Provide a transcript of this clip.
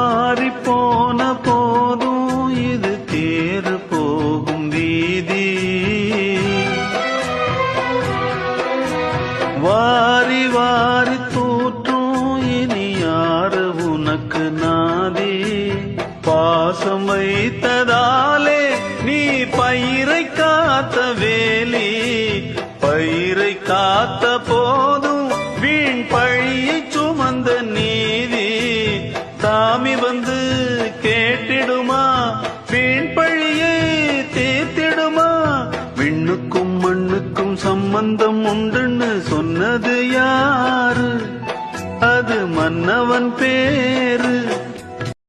மாறி போன போதும் இது தேறு போகும் வீதி. வாரி வாரி தூற்றும் இனி யாரு உனக்கு நாதி. பாசம் வைத்ததாலே நீ பயிரை காத்த வேலி. பயிரை காத்த போதும் வீண் பழியை சுமந்த நீதி. சாமி வந்து கேட்டிடுமா வீண் பழியை தீர்த்திடுமா. விண்ணுக்கும் மண்ணுக்கும் சம்பந்தம் உண்டுன்னு சொன்னது யாரு? அது மன்னவன் பேரு.